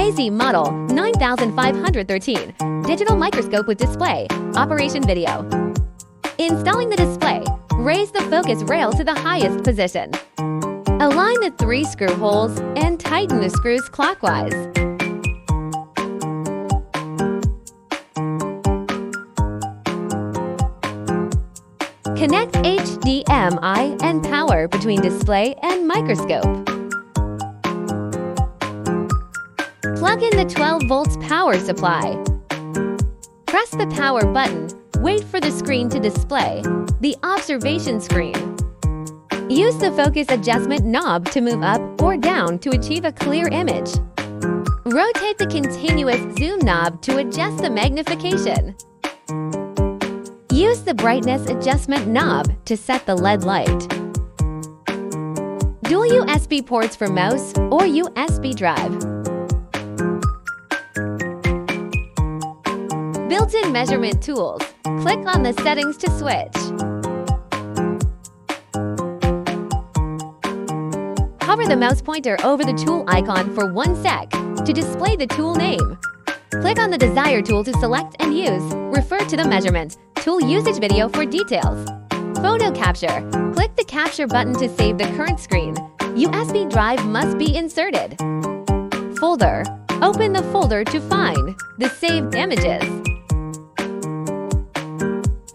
AZ Model 9513, Digital Microscope with Display, Operation Video. Installing the display, raise the focus rail to the highest position. Align the 3 screw holes and tighten the screws clockwise. Connect HDMI and power between display and microscope. Plug in the 12 volts power supply. Press the power button. Wait for the screen to display the observation screen. Use the focus adjustment knob to move up or down to achieve a clear image. Rotate the continuous zoom knob to adjust the magnification. Use the brightness adjustment knob to set the LED light. Dual USB ports for mouse or USB drive. Built-in measurement tools. Click on the settings to switch. Hover the mouse pointer over the tool icon for 1 sec to display the tool name. Click on the desired tool to select and use. Refer to the measurement tool usage video for details. Photo capture. Click the capture button to save the current screen. USB drive must be inserted. Folder. Open the folder to find the saved images.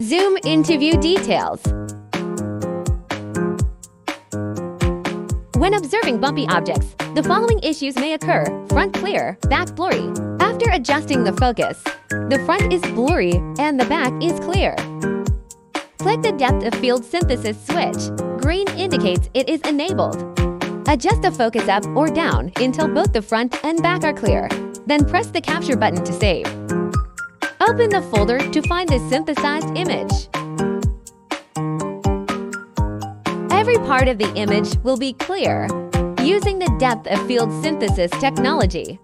Zoom into view details. When observing bumpy objects, the following issues may occur: front clear, back blurry. After adjusting the focus, the front is blurry and the back is clear. Click the depth of field synthesis switch. Green indicates it is enabled. Adjust the focus up or down until both the front and back are clear. Then press the capture button to save. Open the folder to find the synthesized image. Every part of the image will be clear using the depth of field synthesis technology.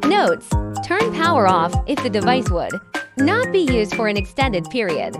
Notes: turn power off if the device would not be used for an extended period.